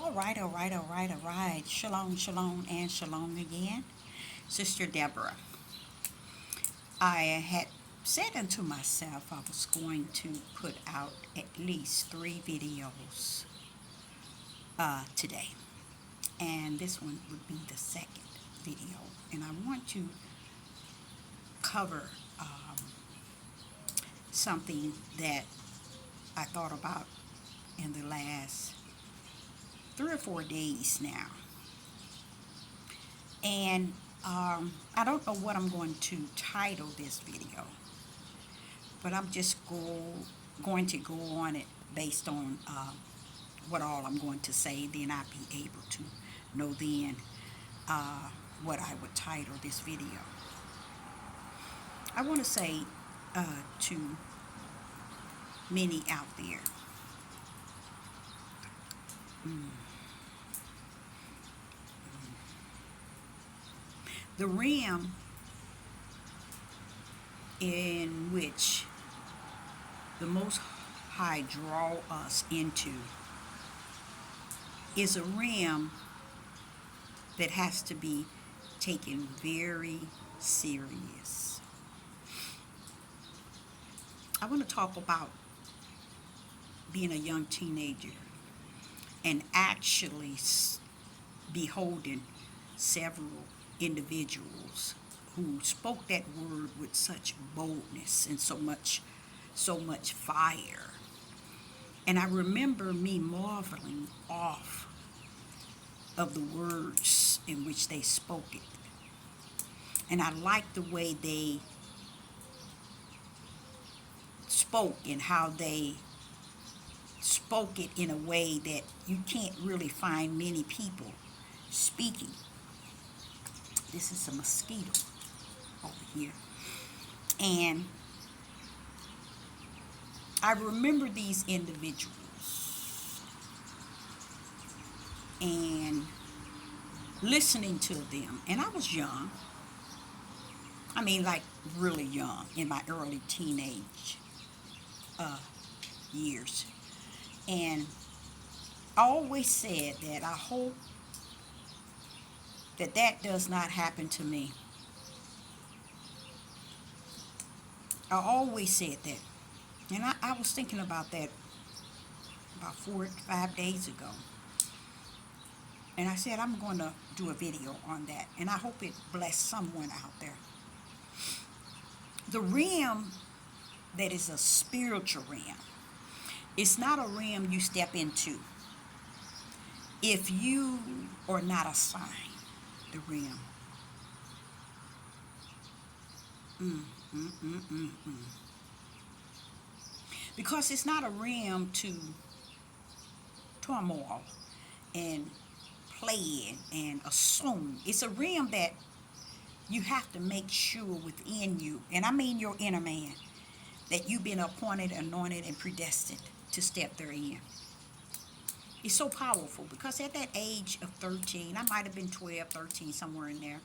All right. Shalom, shalom, and shalom again. Sister Deborah, I had said unto myself I was going to put out at least 3 videos today. And this one would be the second video. And I want to cover something that I thought about in the last 3 or 4 days now. And I don't know what I'm going to title this video, but I'm just going to go on it based on what all I'm going to say. Then I'll be able to know then what I would title this video. I want to say to many out there, the realm in which the Most High draw us into is a realm that has to be taken very serious. I want to talk about being a young teenager and actually beholding several individuals who spoke that word with such boldness and so much fire. And I remember me marveling off of the words in which they spoke it. And I liked the way they spoke and how they spoke it in a way that you can't really find many people speaking. This is a mosquito over here. And I remember these individuals and listening to them. And I was young. I mean, like really young, in my early teenage years. And I always said that I hope that does not happen to me. I always said that. And I was thinking about that about 4 or 5 days ago. And I said I'm going to do a video on that. And I hope it bless someone out there. The realm that is a spiritual realm, it's not a realm you step into if you are not assigned the realm. Because it's not a realm to turmoil and play and assume. It's a realm that you have to make sure within you, and I mean your inner man, that you've been appointed, anointed, and predestined to step therein. It's so powerful because at that age of 13, I might have been 12, 13, somewhere in there,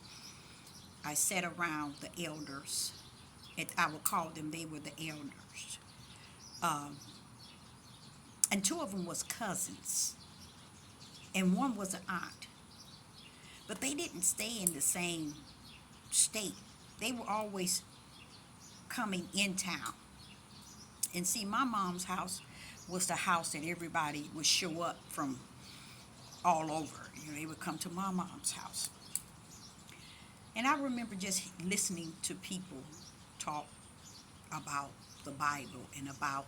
I sat around the elders. I would call them, they were the elders. And 2 of them was cousins, and 1 was an aunt. But they didn't stay in the same state. They were always coming in town. And see, my mom's house was the house that everybody would show up from all over. They would come to my mom's house. And I remember just listening to people talk about the Bible and about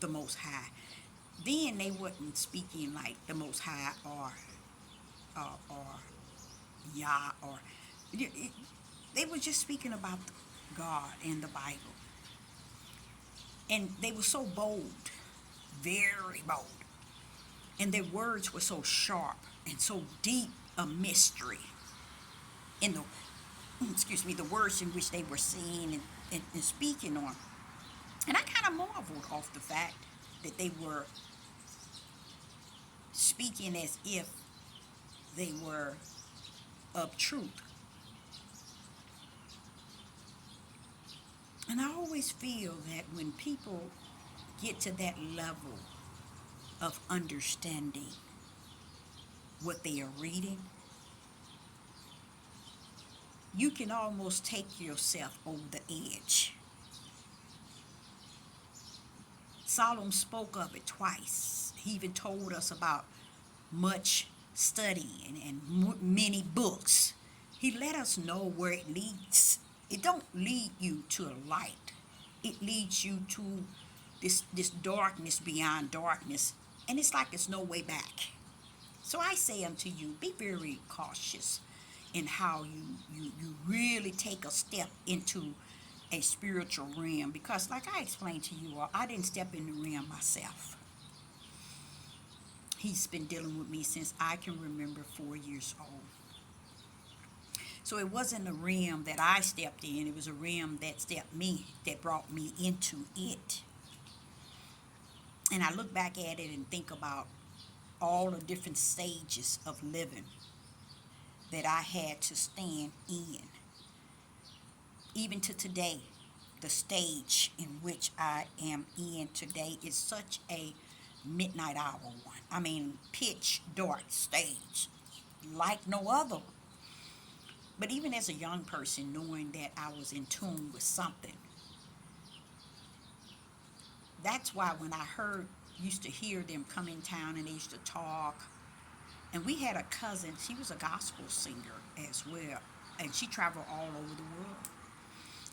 the Most High. Then they wasn't speaking like the Most High or Yah, or they were just speaking about God and the Bible. And they were so bold, very bold. And their words were so sharp and so deep a mystery in the words in which they were saying and speaking on. And I kind of marveled off the fact that they were speaking as if they were of truth. And I always feel that when people get to that level of understanding, what they are reading, you can almost take yourself over the edge. Solomon spoke of it twice. He even told us about much studying and many books. He let us know where it leads. It don't lead you to a light. It leads you to this darkness beyond darkness, and it's like there's no way back. So I say unto you, be very cautious in how you really take a step into a spiritual realm, because like I explained to you all, I didn't step in the realm myself. He's been dealing with me since I can remember 4 years old. So it wasn't a realm that I stepped in, it was a realm that brought me into it. And I look back at it and think about all the different stages of living that I had to stand in. Even to today, the stage in which I am in today is such a midnight hour one. I mean, pitch dark stage like no other. But even as a young person, knowing that I was in tune with something, that's why when I used to hear them come in town and they used to talk, and we had a cousin, she was a gospel singer as well, and she traveled all over the world.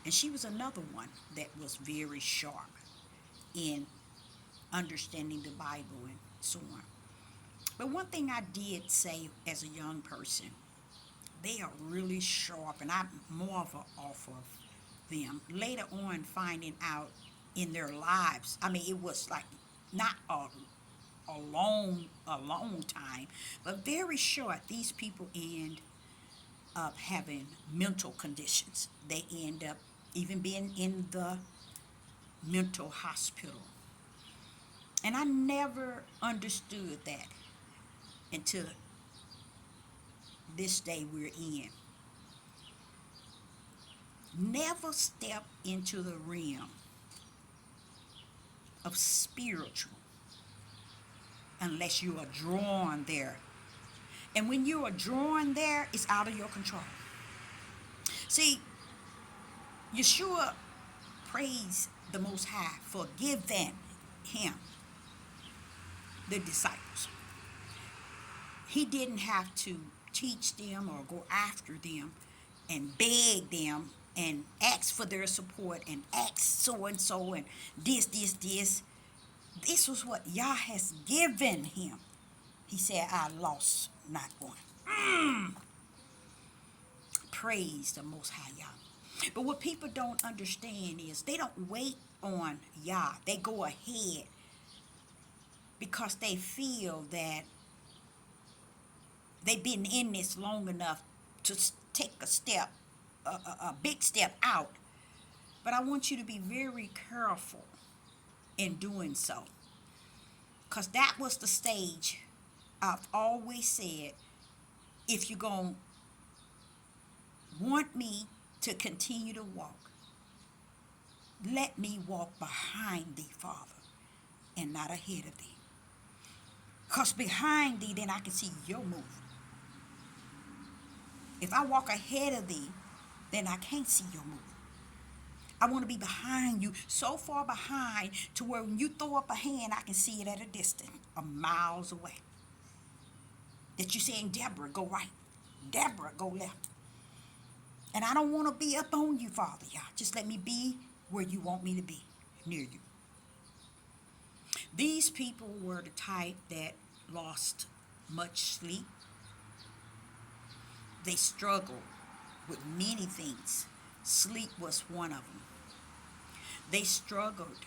And she was another one that was very sharp in understanding the Bible and so on. But one thing I did say as a young person, they are really sharp, and I'm more of an off of them. Later on, finding out in their lives, I mean, it was like not a long time, but very short. These people end up having mental conditions. They end up even being in the mental hospital. And I never understood that until this day we're in. Never step into the realm of spiritual unless you are drawn there. And when you are drawn there, it's out of your control. See, Yeshua praised the Most High for giving him the disciples. He didn't have to teach them or go after them and beg them and ask for their support and ask so and so and this. This was what Yah has given him. He said, I lost not one. Praise the Most High Yah. But what people don't understand is they don't wait on Yah. They go ahead because they feel that they've been in this long enough to take a step, a big step out. But I want you to be very careful in doing so, because that was the stage. I've always said, if you're going to want me to continue to walk, let me walk behind thee, Father, and not ahead of thee. Because behind thee, then I can see your move. If I walk ahead of thee, then I can't see your move. I want to be behind you, so far behind to where when you throw up a hand, I can see it at a distance, miles away. That you're saying, Deborah, go right. Deborah, go left. And I don't want to be up on you, Father, Yah. Just let me be where you want me to be, near you. These people were the type that lost much sleep. They struggled with many things. Sleep was one of them. They struggled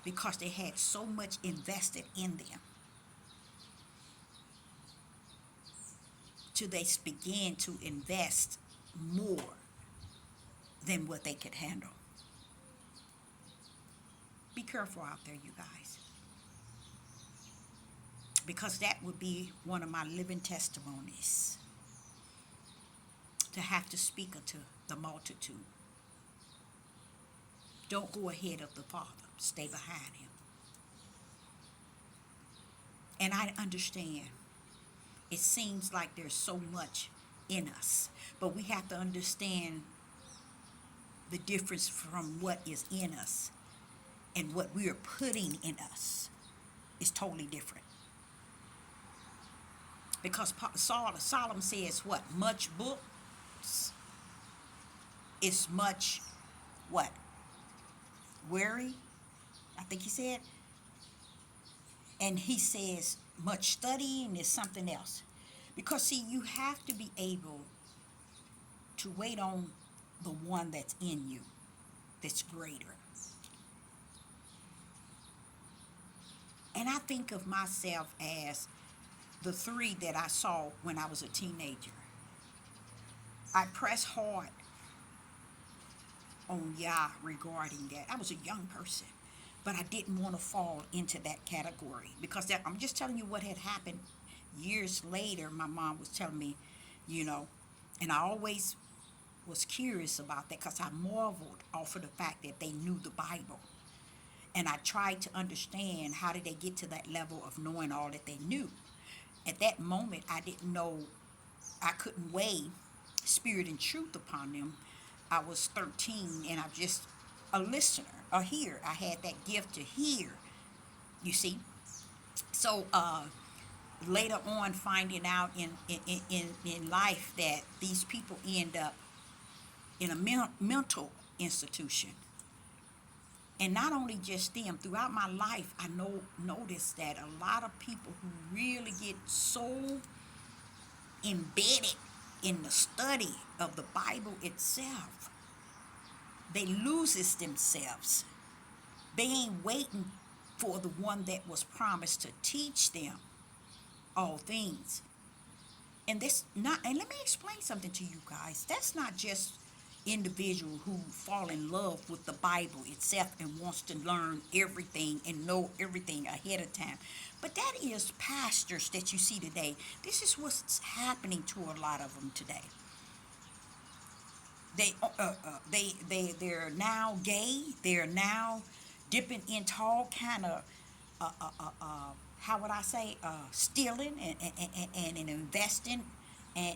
because they had so much invested in them, till they began to invest more than what they could handle. Be careful out there, you guys, because that would be one of my living testimonies, to have to speak unto the multitude. Don't go ahead of the Father. Stay behind him. And I understand It seems like there's so much in us, but we have to understand the difference from what is in us and what we are putting in us is totally different. Because Solomon says what? Much books is much what? Weary, I think he said. And he says much studying is something else. Because see, you have to be able to wait on the one that's in you, that's greater. And I think of myself as the three that I saw when I was a teenager. I pressed hard on Yah regarding that. I was a young person, but I didn't want to fall into that category because I'm just telling you what had happened years later. My mom was telling me, you know, and I always was curious about that because I marveled off of the fact that they knew the Bible. And I tried to understand how did they get to that level of knowing all that they knew. At that moment, I didn't know, I couldn't weigh spirit and truth upon them. I was 13 and I'm just a listener, a hearer. I had that gift to hear, you see. So later on, finding out in life that these people end up in a mental institution. And not only just them, throughout my life, I noticed that a lot of people who really get so embedded in the study of the Bible itself, they loses themselves. They ain't waiting for the one that was promised to teach them all things. And let me explain something to you guys. That's not just individual who fall in love with the Bible itself and wants to learn everything and know everything ahead of time. But that is pastors that you see today. This is what's happening to a lot of them today. They're now gay. They're now dipping into all kind of how would I say stealing and investing and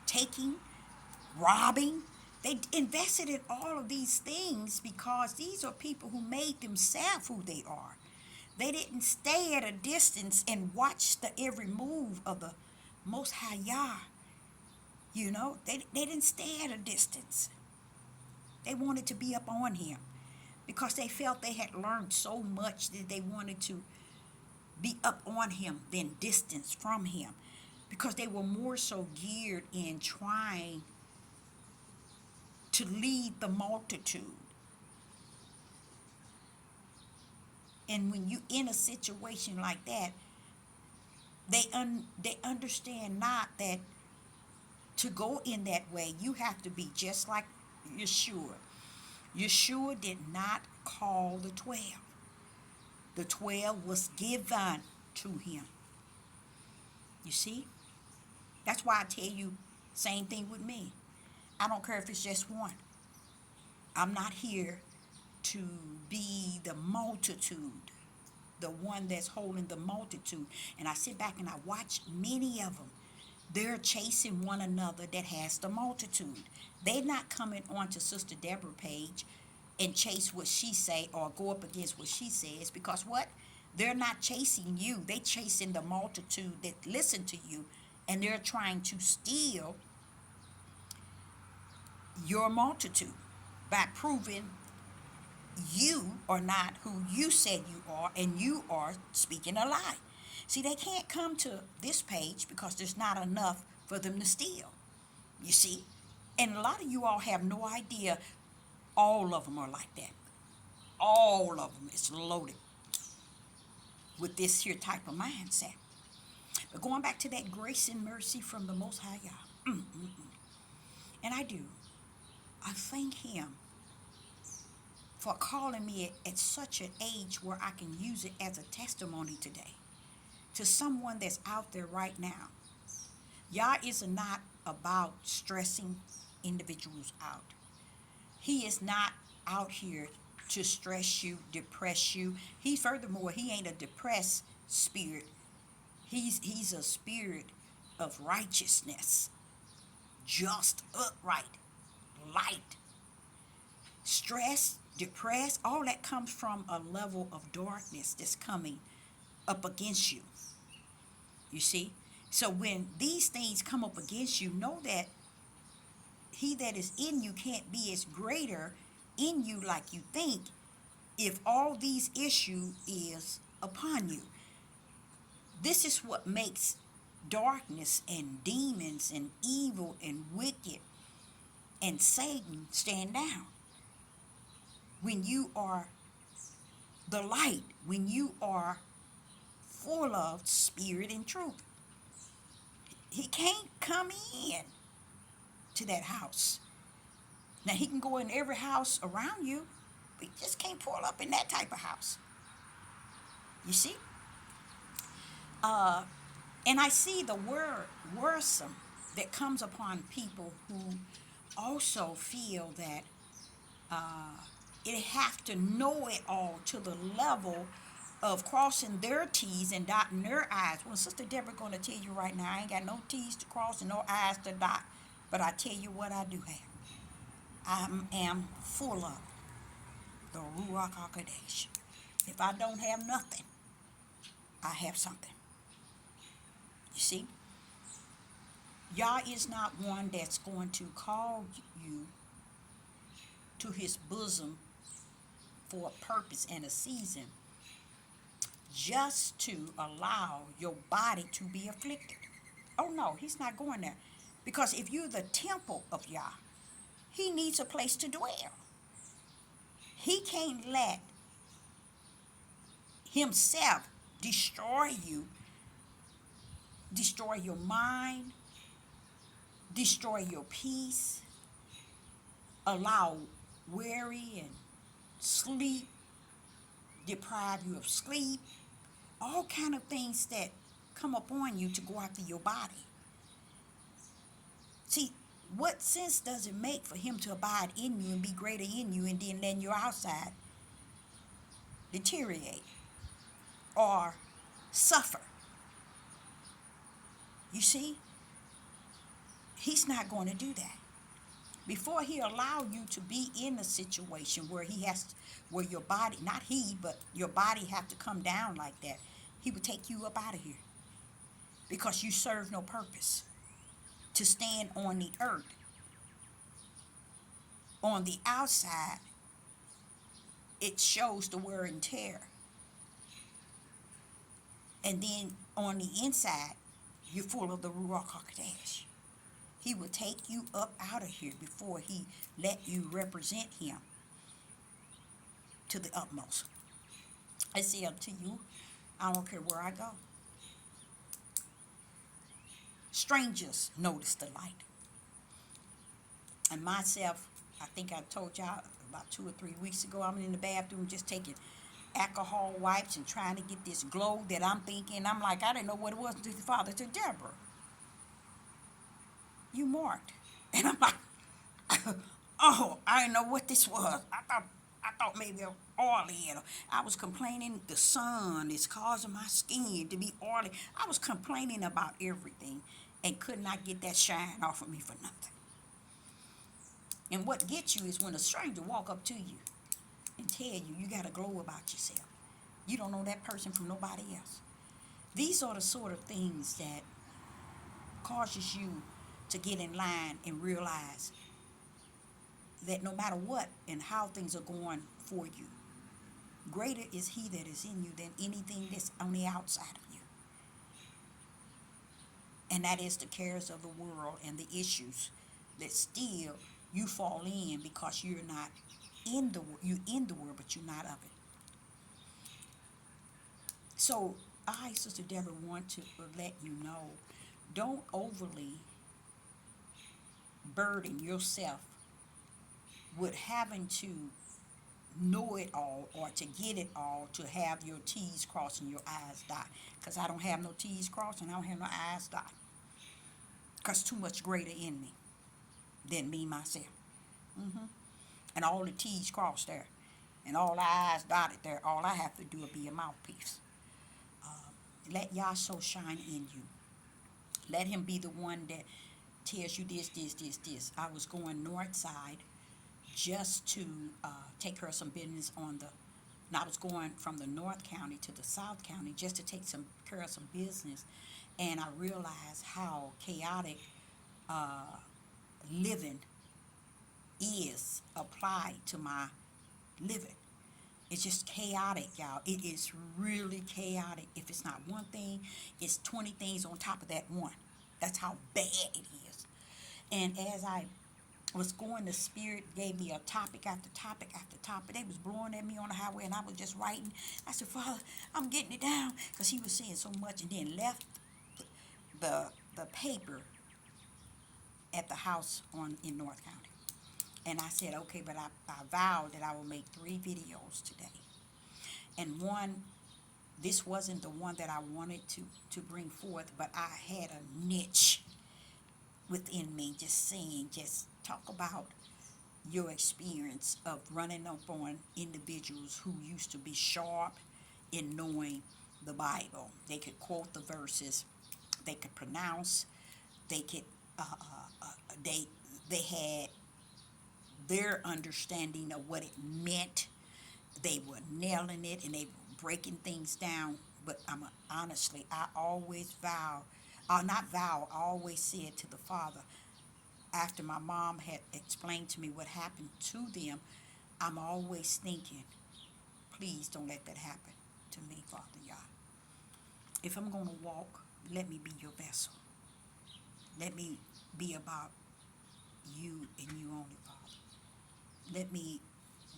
taking, robbing. They invested in all of these things because these are people who made themselves who they are. They didn't stay at a distance and watch the every move of the Most High Yah. You know, they didn't stay at a distance. They wanted to be up on him because they felt they had learned so much that they wanted to be up on him than distance from him because they were more so geared in trying to lead the multitude. And when you in a situation like that, they understand not that to go in that way, you have to be just like Yeshua. Yeshua did not call the 12. The 12 was given to him. You see? That's why I tell you, same thing with me. I don't care if it's just one. I'm not here to be the multitude, the one that's holding the multitude. And I sit back and I watch many of them. They're chasing one another that has the multitude. They're not coming onto Sister Deborah page and chase what she say or go up against what she says because what? They're not chasing you. They chasing the multitude that listen to you, and they're trying to steal your multitude by proving you are not who you said you are, and you are speaking a lie. See, they can't come to this page because there's not enough for them to steal. You see? And a lot of you all have no idea all of them are like that. All of them is loaded with this here type of mindset. But going back to that grace and mercy from the Most High Yah, and I do, I thank him for calling me at such an age where I can use it as a testimony today to someone that's out there right now. Yah is not about stressing individuals out. He is not out here to stress you, depress you. He ain't a depressed spirit. He's a spirit of righteousness, just, upright, light. Stress, depressed, all that comes from a level of darkness that's coming up against you. You see? So when these things come up against you, know that he that is in you can't be as greater in you like you think if all these issue is upon you. This is what makes darkness and demons and evil and wicked and Satan stand down. When you are the light, when you are full of spirit and truth, he can't come in to that house. Now he can go in every house around you, but he just can't pull up in that type of house. You see? And I see the word worrisome that comes upon people who also feel that it have to know it all to the level of crossing their T's and dotting their I's. Well, Sister Deborah going to tell you right now, I ain't got no T's to cross and no I's to dot. But I tell you what I do have. I am full of the Ruach HaKodesh. If I don't have nothing, I have something. You see? Yah is not one that's going to call you to his bosom for a purpose and a season just to allow your body to be afflicted. Oh no, he's not going there. Because if you're the temple of Yah, he needs a place to dwell. He can't let himself destroy you, destroy your mind, destroy your peace, allow worry and sleep, deprive you of sleep, all kind of things that come upon you to go after your body. See, what sense does it make for him to abide in you and be greater in you and then let your outside deteriorate or suffer? You see, he's not going to do that. Before he allow you to be in a situation where where your body, not he, but your body have to come down like that, he would take you up out of here because you serve no purpose to stand on the earth. On the outside, it shows the wear and tear. And then on the inside, you're full of the Ruach HaKodesh. He will take you up out of here before he let you represent him to the utmost. I say unto you, I don't care where I go. Strangers notice the light. And myself, I think I told y'all about 2 or 3 weeks ago, I'm in the bathroom just taking alcohol wipes and trying to get this glow that I'm thinking. I'm like, I didn't know what it was until the Father to Deborah. You marked. And I'm like, oh, I didn't know what this was. I thought maybe oily. I was complaining the sun is causing my skin to be oily. I was complaining about everything and could not get that shine off of me for nothing. And what gets you is when a stranger walk up to you and tell you you got a glow about yourself. You don't know that person from nobody else. These are the sort of things that causes you to get in line and realize that no matter what and how things are going for you, greater is he that is in you than anything that's on the outside of you. And that is the cares of the world and the issues that still you fall in because you're not in the world. You're in the world, but you're not of it. So I, Sister Deborah, want to let you know, don't overly burden yourself with having to know it all or to get it all, to have your T's crossed and your I's dotted. Because I don't have no T's crossed and I don't have no I's dotted. Because too much greater in me than me myself. And all the T's crossed there and all the I's dotted there. All I have to do is be a mouthpiece. Let Yah so shine in you. Let him be the one that tells you this. I was going north side just to take care of some business on the. And I was going from the North County to the South County just to take some care of some business, and I realized how chaotic uh, living is applied to my living. It's just chaotic, y'all. It is really chaotic. If it's not one thing, it's 20 things on top of that one. That's how bad it is. And as I was going, the Spirit gave me a topic after topic after topic. They was blowing at me on the highway, and I was just writing. I said, Father, I'm getting it down, because he was saying so much, and then left the paper at the house in North County. And I said, okay, but I vowed that I will make 3 videos today. And one, this wasn't the one that I wanted to bring forth, but I had a niche within me just saying, just talk about your experience of running up on individuals who used to be sharp in knowing the Bible. They could quote the verses, they could pronounce, they could, they, they had their understanding of what it meant. They were nailing it and they were breaking things down. But honestly, I always I always said to the Father, after my mom had explained to me what happened to them, I'm always thinking, please don't let that happen to me, Father Yah. If I'm going to walk, let me be your vessel. Let me be about you and you only, Father. Let me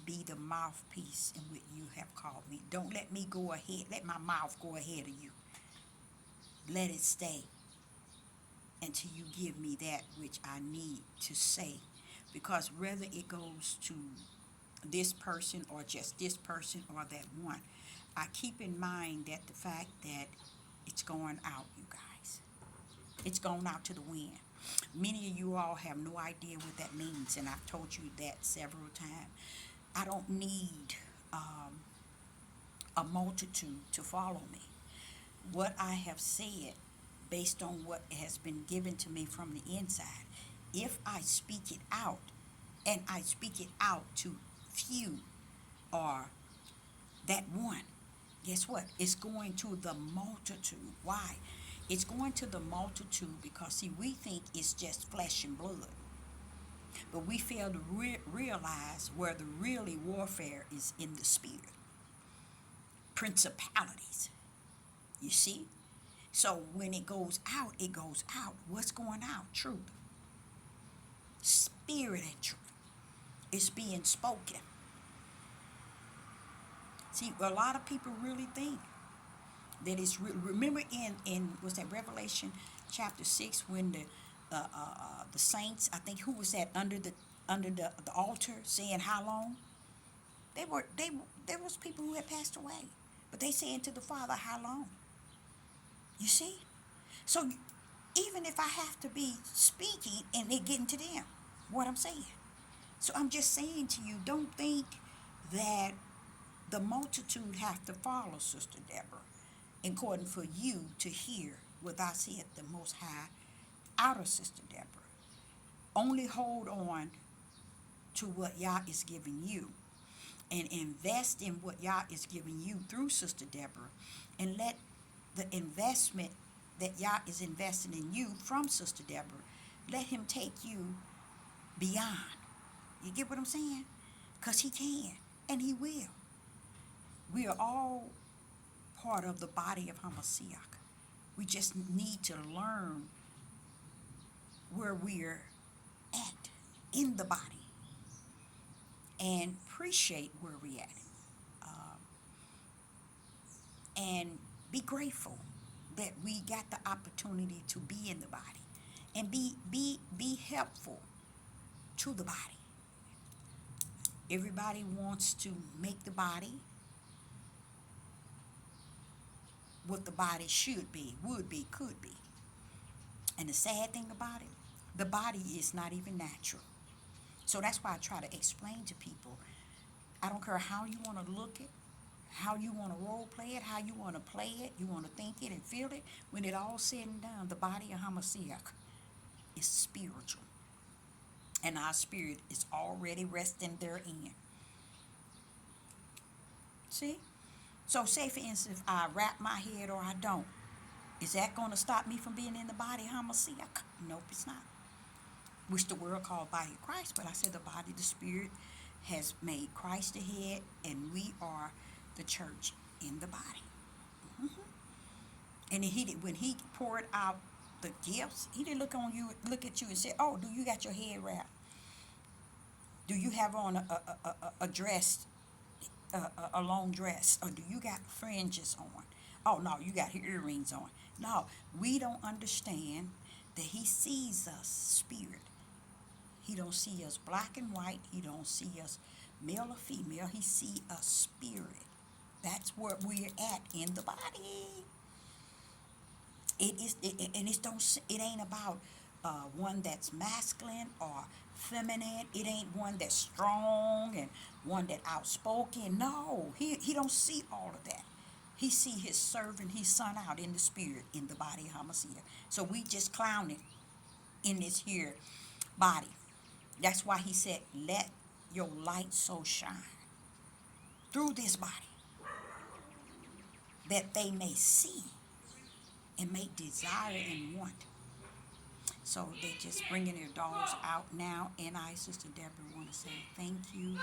be the mouthpiece in which you have called me. Don't let me go ahead. Let my mouth go ahead of you. Let it stay until you give me that which I need to say. Because whether it goes to this person or just this person or that one, I keep in mind that the fact that it's going out, you guys. It's going out to the wind. Many of you all have no idea what that means, and I've told you that several times. I don't need a multitude to follow me. What I have said, based on what has been given to me from the inside, if I speak it out, and I speak it out to few or that one, guess what? It's going to the multitude. Why? It's going to the multitude because, see, we think it's just flesh and blood. But we fail to realize where the really warfare is in the spirit. Principalities. You see? So when it goes out, it goes out. What's going out? Truth. Spirit and truth. It's being spoken. See, a lot of people really think that it's remember in was that Revelation chapter 6 when the saints, I think, who was that under the altar saying how long? There was people who had passed away, but they saying to the Father, how long? You see? So even if I have to be speaking and it getting to them, what I'm saying. So I'm just saying to you, don't think that the multitude have to follow Sister Deborah in order for you to hear what I said the Most High out of Sister Deborah. Only hold on to what Yah is giving you and invest in what Yah is giving you through Sister Deborah, and let the investment that Yah is investing in you from Sister Deborah, let him take you beyond. You get what I'm saying? Because he can and he will. We are all part of the body of Hamashiach. We just need to learn where we're at in the body and appreciate where we're at. And be grateful that we got the opportunity to be in the body and be helpful to the body. Everybody wants to make the body what the body should be, would be, could be. And the sad thing about it, the body is not even natural. So that's why I try to explain to people, I don't care how you want to look it, how you want to role play it, how you want to play it, you want to think it and feel it. When it all said and done, the body of Hamashiach is spiritual. And our spirit is already resting therein. See? So say for instance, if I wrap my head or I don't, is that going to stop me from being in the body of Hamashiach? Nope, it's not. Which the world called body of Christ, but I said the body, the spirit has made Christ the head, and we are the church in the body. And when he poured out the gifts, he didn't look at you and say, "Oh, do you got your head wrapped? Do you have on a dress, a long dress, or do you got fringes on? Oh no, you got earrings on." No, we don't understand that he sees us spirit. He don't see us black and white. He don't see us male or female. He see us spirit. That's where we're at in the body. It is, and it ain't about one that's masculine or feminine. It ain't one that's strong and one that outspoken. No, he don't see all of that. He see his servant, his son out in the spirit, in the body of Hamashiach. So we just clowning in this here body. That's why he said, "Let your light so shine through this body, that they may see and make desire and want." So they just bringing their dogs out now, and I, Sister Deborah, want to say thank you,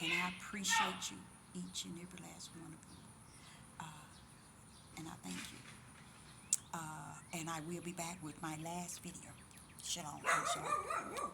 and I appreciate you, each and every last one of you, and I thank you. And I will be back with my last video. Shalom. Shalom.